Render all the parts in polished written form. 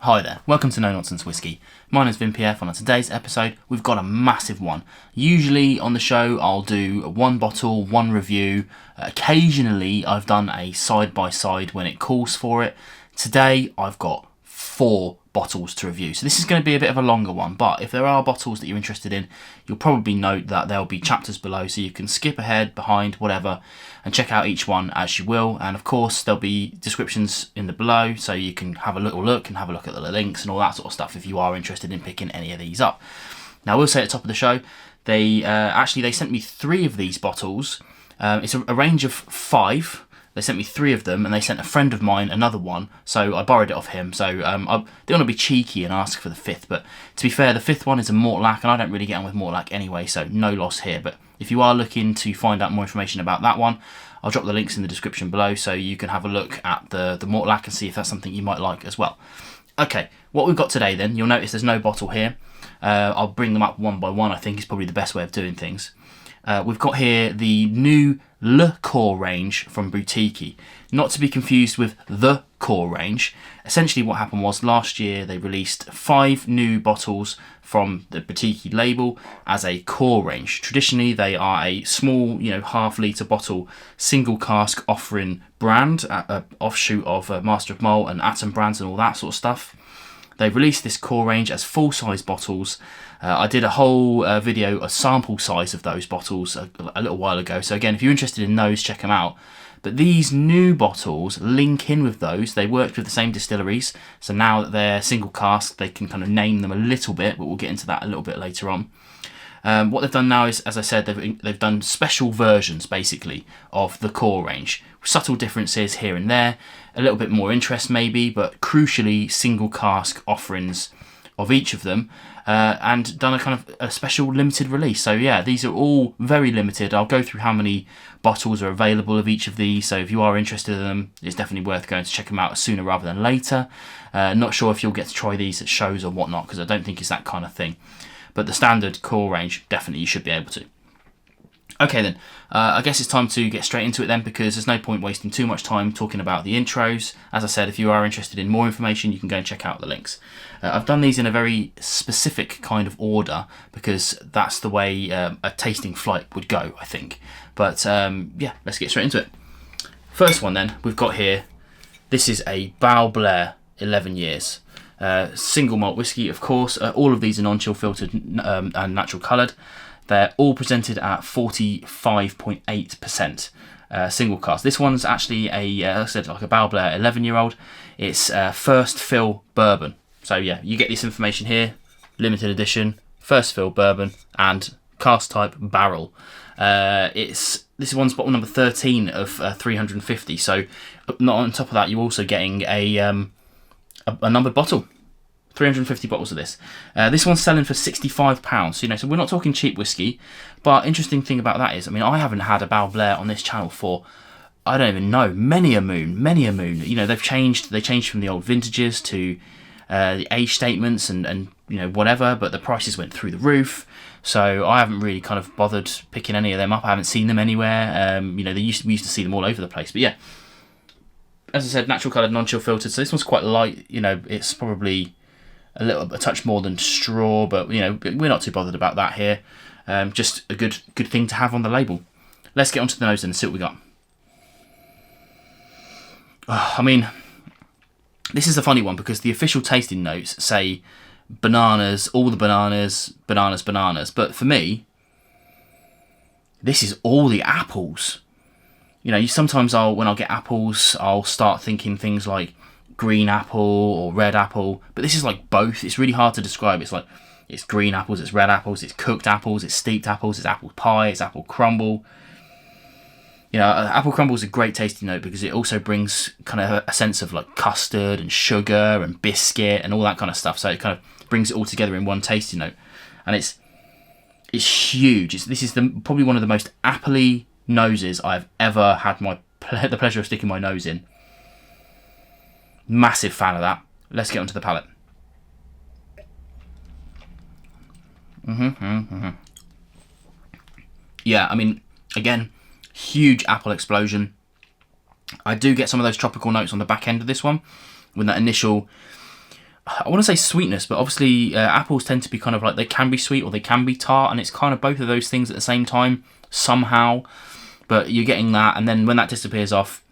Hi there, welcome to No Nonsense Whiskey. My name's VinPF, and on today's episode we've got a massive one. Usually on the show I'll do one bottle, one review. Occasionally I've done a side-by-side when it calls for it. Today I've got 4 bottles to review. So this is going to be a bit of a longer one, but if there are bottles that you're interested in, you'll probably note that there'll be chapters below, so you can skip ahead, behind, whatever, and check out each one as you will. And of course there'll be descriptions in the below, so you can have a little look and have a look at the links and all that sort of stuff if you are interested in picking any of these up. Now I will say at the top of the show, they sent me 3 of these bottles. It's a range of 5. They sent me 3 of them, and they sent a friend of mine another one, so I borrowed it off him. So I didn't want to be cheeky and ask for the 5th, but to be fair, the 5th one is a Mortlach, and I don't really get on with Mortlach anyway, so no loss here. But if you are looking to find out more information about that one, I'll drop the links in the description below, so you can have a look at the Mortlach and see if that's something you might like as well. Okay, what we've got today then, you'll notice there's no bottle here. I'll bring them up one by one, I think is probably the best way of doing things. We've got here the new Le Core range from Boutique, not to be confused with the Core range. Essentially what happened was last year they released 5 new bottles from the Boutique label as a Core range. Traditionally they are a small, half-litre bottle, single cask offering brand, offshoot of Master of Malt and Atom brands and all that sort of stuff. They've released this Core range as full-size bottles. I did a whole video, a sample size of those bottles a little while ago. So again, if you're interested in those, check them out. But these new bottles link in with those. They worked with the same distilleries. So now that they're single cask, they can kind of name them a little bit, but we'll get into that a little bit later on. What they've done now is, as I said, they've done special versions, basically, of the Core range. Subtle differences here and there, a little bit more interest maybe, but crucially single cask offerings of each of them, and done a kind of a special limited release. So yeah, these are all very limited. I'll go through how many bottles are available of each of these, so if you are interested in them, it's definitely worth going to check them out sooner rather than later. Not sure if you'll get to try these at shows or whatnot, because I don't think it's that kind of thing. But the standard Core range, definitely you should be able to. Okay then, I guess it's time to get straight into it then, because there's no point wasting too much time talking about the intros. As I said, if you are interested in more information, you can go and check out the links. I've done these in a very specific kind of order, because that's the way a tasting flight would go, I think. But yeah, let's get straight into it. First one then, we've got here, this is a Balblair 11 years. Single malt whiskey, of course. All of these are non-chill filtered and natural coloured. They're all presented at 45.8% single cask. This one's actually like I said, like a Balblair 11-year-old. It's first fill bourbon. So yeah, you get this information here, limited edition, first fill bourbon, and cask type barrel. This one's bottle number 13 of 350. So not on top of that, you're also getting a numbered bottle. 350 bottles of this. This one's selling for £65. So we're not talking cheap whiskey. But interesting thing about that is, I haven't had a Balblair on this channel for, I don't even know, many a moon. They've changed. They changed from the old vintages to the age statements and whatever. But the prices went through the roof. So I haven't really kind of bothered picking any of them up. I haven't seen them anywhere. We used to see them all over the place. But yeah, as I said, natural coloured, non-chill filtered. So this one's quite light. It's probably a touch more than straw, but we're not too bothered about that here. Just a good thing to have on the label. Let's get onto the nose and see what we got. This is a funny one, because the official tasting notes say bananas, all the bananas, bananas, but for me, this is all the apples. Sometimes when I get apples, I'll start thinking things like green apple or red apple, but this is like both. It's really hard to describe. It's like, it's green apples, it's red apples, it's cooked apples, it's steeped apples, it's apple pie, it's apple crumble. Apple crumble is a great tasting note, because it also brings kind of a sense of like custard and sugar and biscuit and all that kind of stuff. So it kind of brings it all together in one tasting note, and it's huge. This is probably one of the most appley noses I've ever had the pleasure of sticking my nose in. Massive fan of that. Let's get onto the palate. Yeah, again, huge apple explosion. I do get some of those tropical notes on the back end of this one, with that initial I want to say sweetness, but obviously apples tend to be kind of like, they can be sweet or they can be tart, and it's kind of both of those things at the same time somehow. But you're getting that, and then when that disappears off,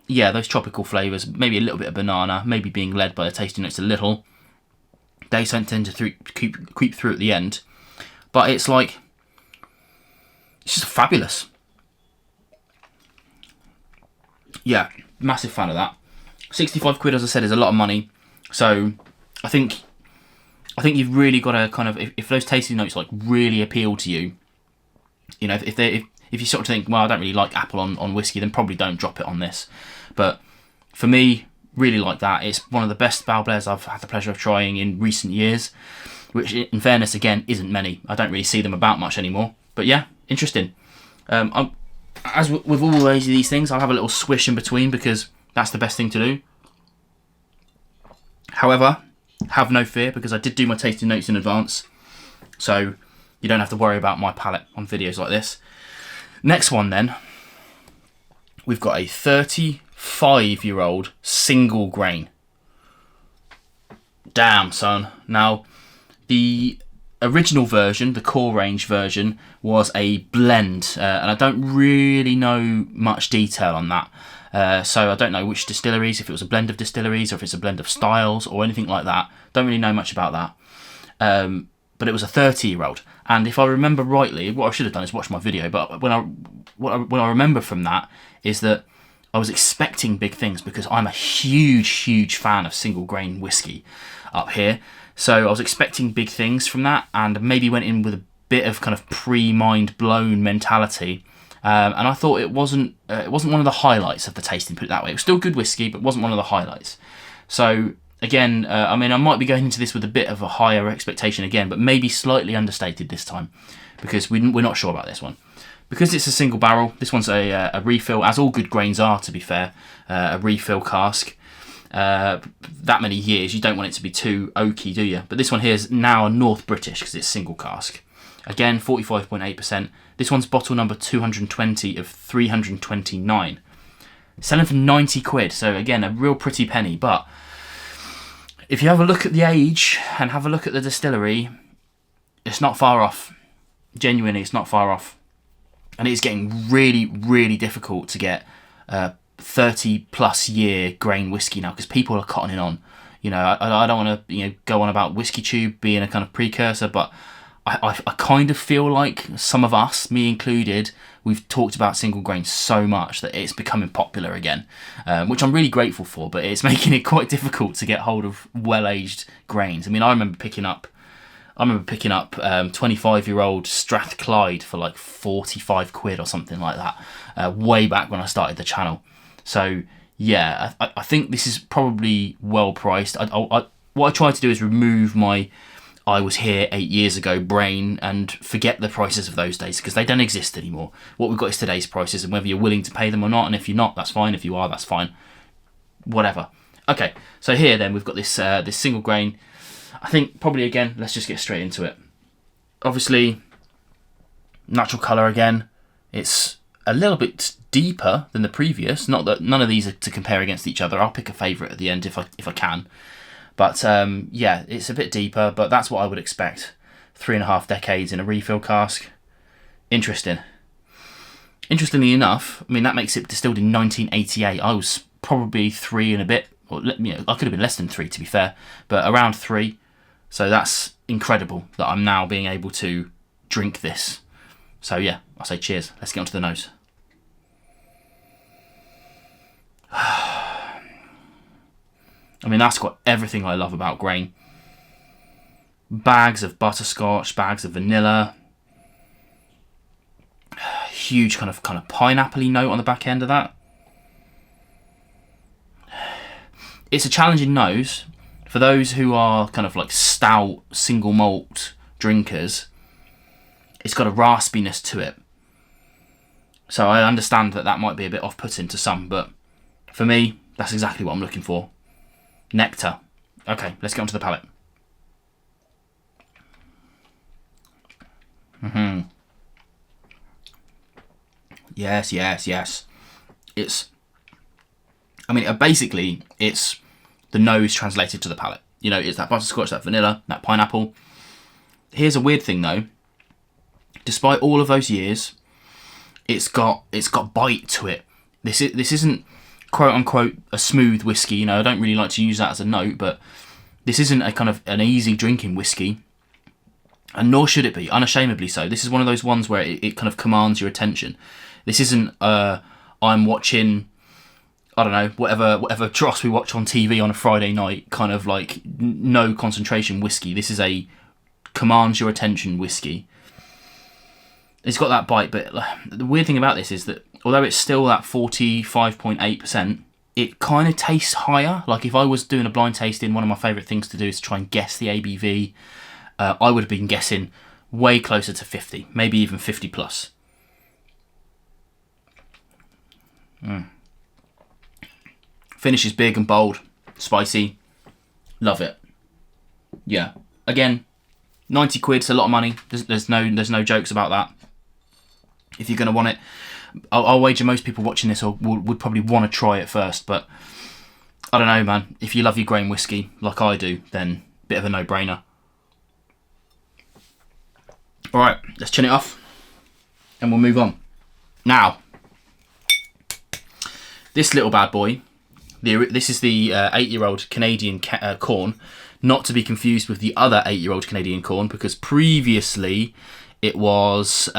yeah, those tropical flavours, maybe a little bit of banana, maybe being led by the tasting notes a little, they tend to creep through at the end. But it's like, it's just fabulous. Yeah, massive fan of that. 65 quid, as I said, is a lot of money. So I think you've really got to kind of, if those tasting notes like really appeal to you, you know, if you sort of think, well, I don't really like apple on whiskey, then probably don't drop it on this. But for me, really like that. It's one of the best Balblairs I've had the pleasure of trying in recent years, which in fairness, again, isn't many. I don't really see them about much anymore. But yeah, interesting. As with all these things, I'll have a little swish in between because that's the best thing to do. However, have no fear, because I did do my tasting notes in advance, so you don't have to worry about my palate on videos like this. Next one then, we've got a 35-year-old single grain. Damn, son. Now, the original version, the core range version, was a blend, and I don't really know much detail on that. So I don't know which distilleries, if it was a blend of distilleries or if it's a blend of styles or anything like that. Don't really know much about that. But it was a 30-year-old. And if I remember rightly, what I should have done is watch my video, but what I remember from that is that I was expecting big things because I'm a huge fan of single grain whiskey up here. So I was expecting big things from that, and maybe went in with a bit of kind of pre-mind blown mentality. And I thought it wasn't one of the highlights of the tasting, put it that way. It was still good whiskey, but wasn't one of the highlights. So again, I mean, I might be going into this with a bit of a higher expectation again, but maybe slightly understated this time, because we're not sure about this one. Because it's a single barrel, this one's a refill, as all good grains are, to be fair, a refill cask. That many years, you don't want it to be too oaky, do you? But this one here is now a North British because it's single cask. Again, 45.8%. This one's bottle number 220 of 329. Selling for 90 quid, so again, a real pretty penny. But if you have a look at the age and have a look at the distillery, it's not far off. Genuinely, it's not far off. And it's getting really difficult to get 30-plus year grain whiskey now, because people are cottoning on. You know, I don't want to go on about Whiskey Tube being a kind of precursor, but I kind of feel like some of us, me included, we've talked about single grain so much that it's becoming popular again, which I'm really grateful for, but it's making it quite difficult to get hold of well-aged grains. I mean, I remember picking up 25-year-old Strathclyde for like 45 quid or something like that, way back when I started the channel. So yeah, I think this is probably well priced. What I try to do is remove my I was here 8 years ago brain and forget the prices of those days, because they don't exist anymore. What we've got is today's prices, and whether you're willing to pay them or not, and if you're not, that's fine. If you are, that's fine. Whatever. Okay, so here then we've got this this single grain. I think probably, again, let's just get straight into it. Obviously, natural colour again. It's a little bit deeper than the previous. Not that none of these are to compare against each other. I'll pick a favourite at the end if I can. But yeah, it's a bit deeper, but that's what I would expect. 3.5 decades in a refill cask. Interesting. Interestingly enough, I mean, that makes it distilled in 1988. I was probably 3 and a bit, or I could have been less than 3 to be fair, but around 3. So that's incredible that I'm now being able to drink this. So yeah, I'll say cheers. Let's get onto the nose. I mean, that's got everything I love about grain. Bags of butterscotch, bags of vanilla. Huge kind of pineapple-y note on the back end of that. It's a challenging nose for those who are kind of like stout single malt drinkers. It's got a raspiness to it. So I understand that might be a bit off-putting to some, but for me, that's exactly what I'm looking for. Nectar. Okay, let's get onto the palate. Yes. It's, I mean, basically, it's the nose translated to the palate. You know, it's that butterscotch, that vanilla, that pineapple. Here's a weird thing though. Despite all of those years, it's got bite to it. This isn't quote unquote a smooth whiskey. You know, I don't really like to use that as a note, but this isn't a kind of an easy drinking whiskey, and nor should it be, unashamedly so. This is one of those ones where it kind of commands your attention. This isn't I'm watching, I don't know, whatever dross we watch on TV on a Friday night, kind of like no concentration whiskey. This is a commands your attention whiskey. It's got that bite, but the weird thing about this is that although it's still at 45.8%, it kind of tastes higher. Like if I was doing a blind tasting, one of my favourite things to do is to try and guess the ABV. I would have been guessing way closer to 50, maybe even 50 plus. Finish is big and bold, spicy. Love it. Yeah. Again, 90 quid, it's a lot of money. There's no jokes about that. If you're going to want it, I'll wager most people watching this would probably want to try it first, but I don't know, man. If you love your grain whiskey like I do, then bit of a no-brainer. Alright, let's chin it off and we'll move on. Now, this little bad boy, this is the 8-year-old Canadian corn, not to be confused with the other 8-year-old Canadian corn, because previously it was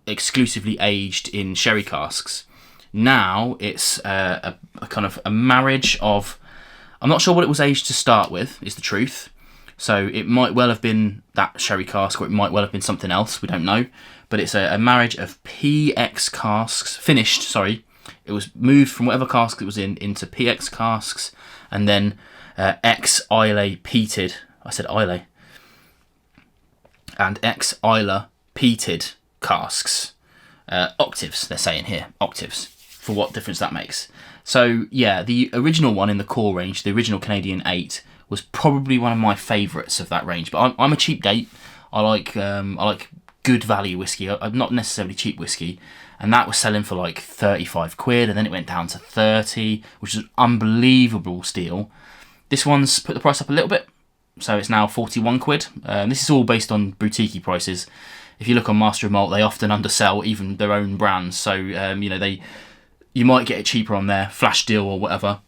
exclusively aged in sherry casks. Now it's a kind of a marriage of, I'm not sure what it was aged to start with, is the truth. So it might well have been that sherry cask, or it might well have been something else, we don't know. But it's a marriage of PX casks, finished, sorry. It was moved from whatever cask it was in into PX casks, and then X Islay peated, I said Islay, and X Ila peated casks. Octaves, they're saying here, octaves, for what difference that makes. So yeah, the original one in the core range, the original Canadian 8, was probably one of my favourites of that range. But I'm a cheap date. I like good value whiskey. I'm not necessarily cheap whiskey, and that was selling for like 35 quid, and then it went down to 30, which is an unbelievable steal. This one's put the price up a little bit, so it's now 41 quid. This is all based on boutique prices. If you look on Master of Malt, they often undersell even their own brands. So you know, you might get it cheaper on their flash deal or whatever,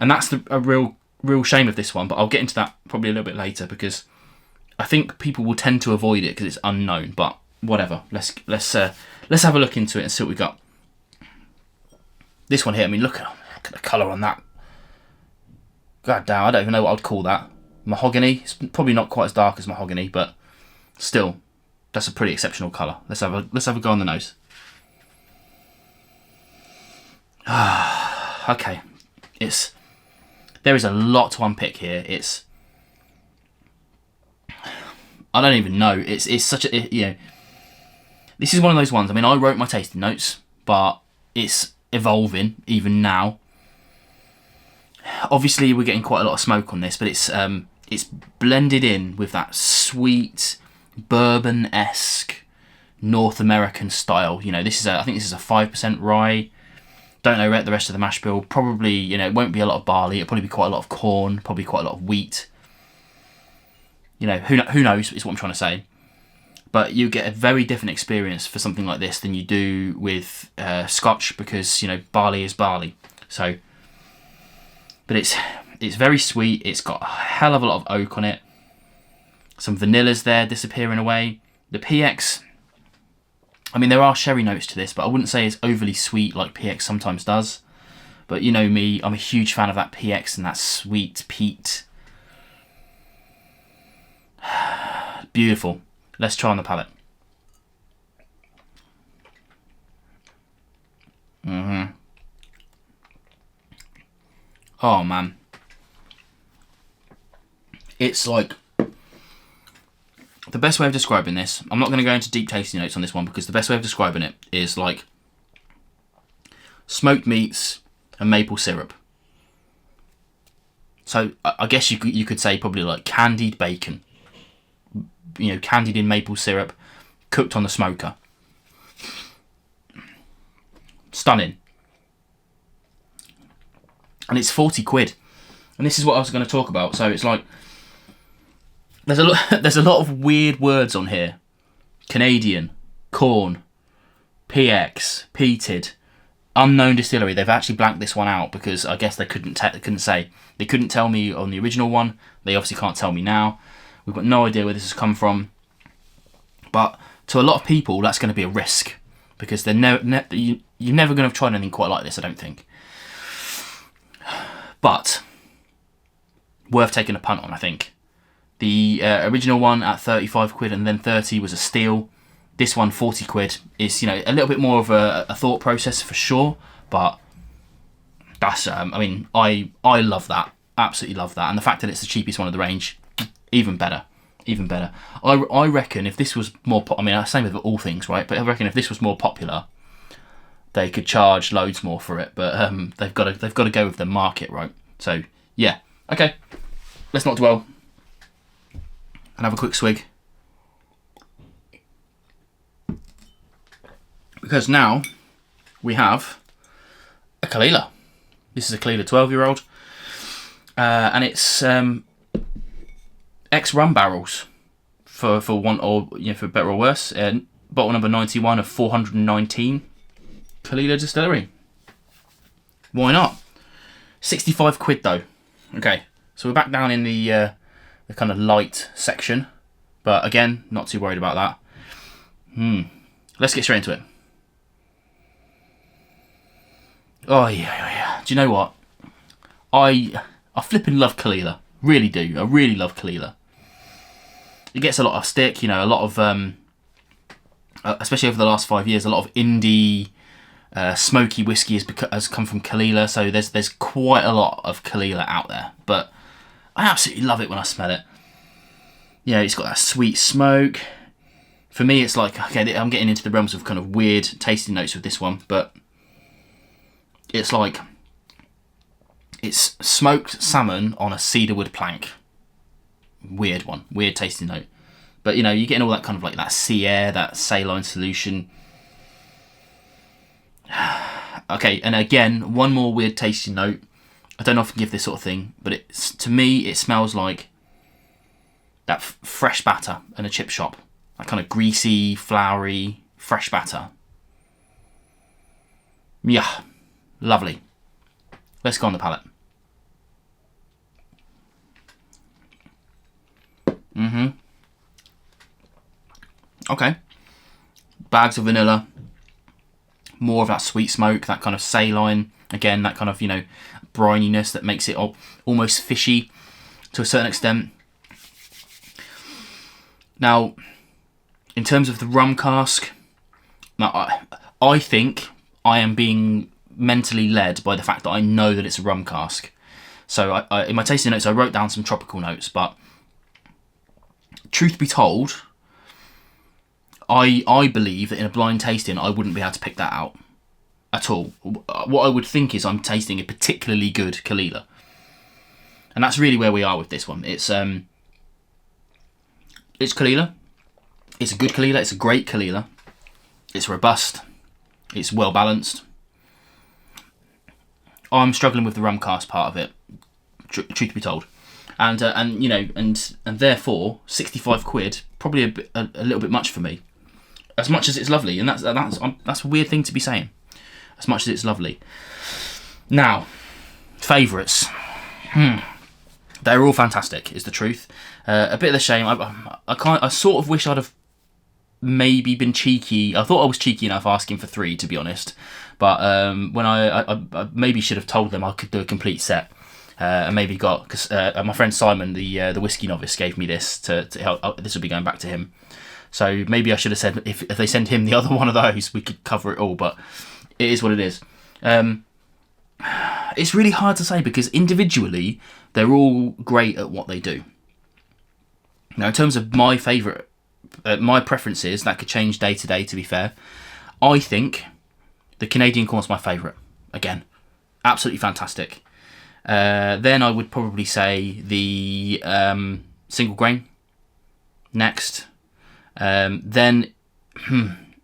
and that's a real shame of this one. But I'll get into that probably a little bit later, because I think people will tend to avoid it because it's unknown. But whatever, let's have a look into it and see what we got. This one here, I mean, look at the colour on that. God damn, I don't even know what I'd call that. Mahogany. It's probably not quite as dark as mahogany, but still, that's a pretty exceptional colour. Let's have a go on the nose. Okay, there is a lot to unpick here. I don't even know. It's such a, you know, this is one of those ones. I mean, I wrote my tasting notes, but it's evolving even now. Obviously, we're getting quite a lot of smoke on this, but it's blended in with that sweet bourbon-esque North American style. You know, I think this is a 5% rye. Don't know the rest of the mash bill. Probably, you know, it won't be a lot of barley. It'll probably be quite a lot of corn. Probably quite a lot of wheat. You know, who knows is what I'm trying to say. But you get a very different experience for something like this than you do with Scotch, because, you know, barley is barley. So, but it's very sweet. It's got a hell of a lot of oak on it. Some vanilla's there disappearing away. The PX, I mean, there are sherry notes to this, but I wouldn't say it's overly sweet like PX sometimes does. But you know me, I'm a huge fan of that PX and that sweet peat. Beautiful. Let's try on the palate. Oh man. It's like, the best way of describing this, I'm not going to go into deep tasting notes on this one, because the best way of describing it is like smoked meats and maple syrup. So I guess you could say probably like candied bacon. You know, candied in maple syrup, cooked on the smoker. Stunning. And it's 40 quid. And this is what I was going to talk about. So it's like there's a lot of weird words on here. Canadian, corn, PX, peated, unknown distillery. They've actually blanked this one out because I guess they couldn't say. They couldn't tell me on the original one. They obviously can't tell me now. We've got no idea where this has come from. But to a lot of people, that's going to be a risk because you're never going to have tried anything quite like this, I don't think. But worth taking a punt on, I think. The original one at 35 quid and then 30 was a steal. This one, 40 quid, is a little bit more of a thought process for sure. But that's I love that, absolutely love that, and the fact that it's the cheapest one of the range, even better. I reckon if this was more, same with all things, right? But I reckon if this was more popular, they could charge loads more for it. But they've got to go with the market, right? So yeah, okay. Let's not dwell and have a quick swig, because now we have a Caol Ila. This is a Caol Ila 12-year-old, and it's ex-rum barrels for one, or for better or worse. Bottle number 91 of 419 Caol Ila distillery. Why not? 65 quid though. Okay, so we're back down in the kind of light section, but again, not too worried about that. Let's get straight into it. Oh yeah. Do you know what? I flipping love Caol Ila. Really do. I really love Caol Ila. It gets a lot of stick, a lot of, especially over the last 5 years, a lot of indie, smoky whiskey has come from Caol Ila. So there's quite a lot of Caol Ila out there. But I absolutely love it when I smell it. It's got that sweet smoke. For me, it's like, okay, I'm getting into the realms of kind of weird tasting notes with this one, but it's like, it's smoked salmon on a cedarwood plank. Weird tasting note. But you're getting all that kind of like that sea air, that saline solution. Okay, and again, one more weird tasting note. I don't often give this sort of thing, but to me, it smells like that fresh batter in a chip shop. That kind of greasy, floury, fresh batter. Yeah, lovely. Let's go on the palate. Okay. Bags of vanilla. More of that sweet smoke, that kind of saline. Again, that kind of, brininess that makes it almost fishy to a certain extent. Now, in terms of the rum cask, now I think I am being mentally led by the fact that I know that it's a rum cask. So in my tasting notes, I wrote down some tropical notes, but truth be told, I believe that in a blind tasting, I wouldn't be able to pick that out at all. What I would think is I'm tasting a particularly good Caol Ila. And that's really where we are with this one. It's Caol Ila. It's a good Caol Ila. It's a great Caol Ila. It's robust. It's well balanced. I'm struggling with the rum cask part of it, truth be told. And therefore 65 quid, probably a little bit much for me. As much as it's lovely, and that's a weird thing to be saying. As much as it's lovely. Now, favourites. They're all fantastic, is the truth. A bit of a shame. I sort of wish I'd have maybe been cheeky. I thought I was cheeky enough asking for 3, to be honest. But when I maybe should have told them I could do a complete set. And maybe because my friend Simon, the whiskey novice, gave me this to help. This will be going back to him. So maybe I should have said if they send him the other one of those, we could cover it all. But it is what it is. It's really hard to say because individually they're all great at what they do. Now, in terms of my favourite, my preferences, that could change day to day. To be fair, I think the Canadian Corn's my favourite. Again, absolutely fantastic. Then I would probably say the single grain next. Then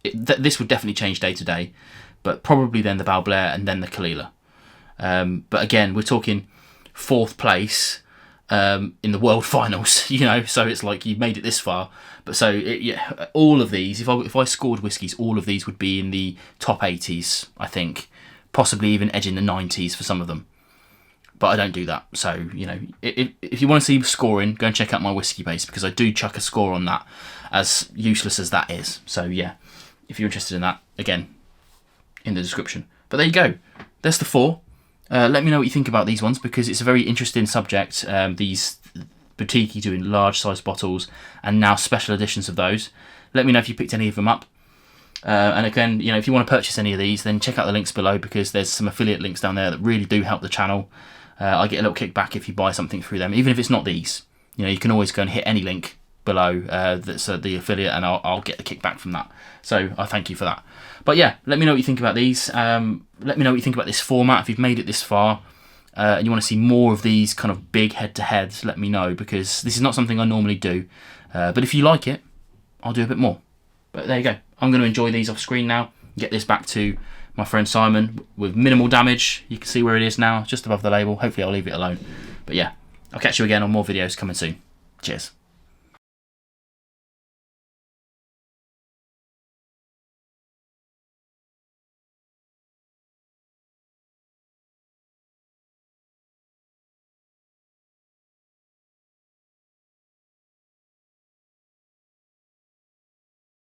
this would definitely change day to day, but probably then the Balblair and then the Caol Ila. But again, we're talking 4th place in the world finals, you know, so it's like you've made it this far. But so yeah, all of these, if I scored whiskies, all of these would be in the top 80s, I think, possibly even edging the 90s for some of them. But I don't do that. So, you know, if you want to see scoring, go and check out my whiskey base, because I do chuck a score on that, as useless as that is. So yeah, if you're interested in that, again, in the description. But there you go. There's the 4. Let me know what you think about these ones, because it's a very interesting subject. These boutique doing large size bottles and now special editions of those. Let me know if you picked any of them up. And again, you know, if you want to purchase any of these, then check out the links below, because there's some affiliate links down there that really do help the channel. I get a little kickback if you buy something through them, even if it's not these. You know, you can always go and hit any link below that's the affiliate, and I'll get the kickback from that. So I thank you for that. But yeah, let me know what you think about these. Let me know what you think about this format. If you've made it this far and you want to see more of these kind of big head-to-heads, let me know, because this is not something I normally do. But if you like it, I'll do a bit more. But there you go. I'm going to enjoy these off screen now. Get this back to my friend Simon with minimal damage. You can see where it is now, just above the label. Hopefully I'll leave it alone. But yeah, I'll catch you again on more videos coming soon. Cheers.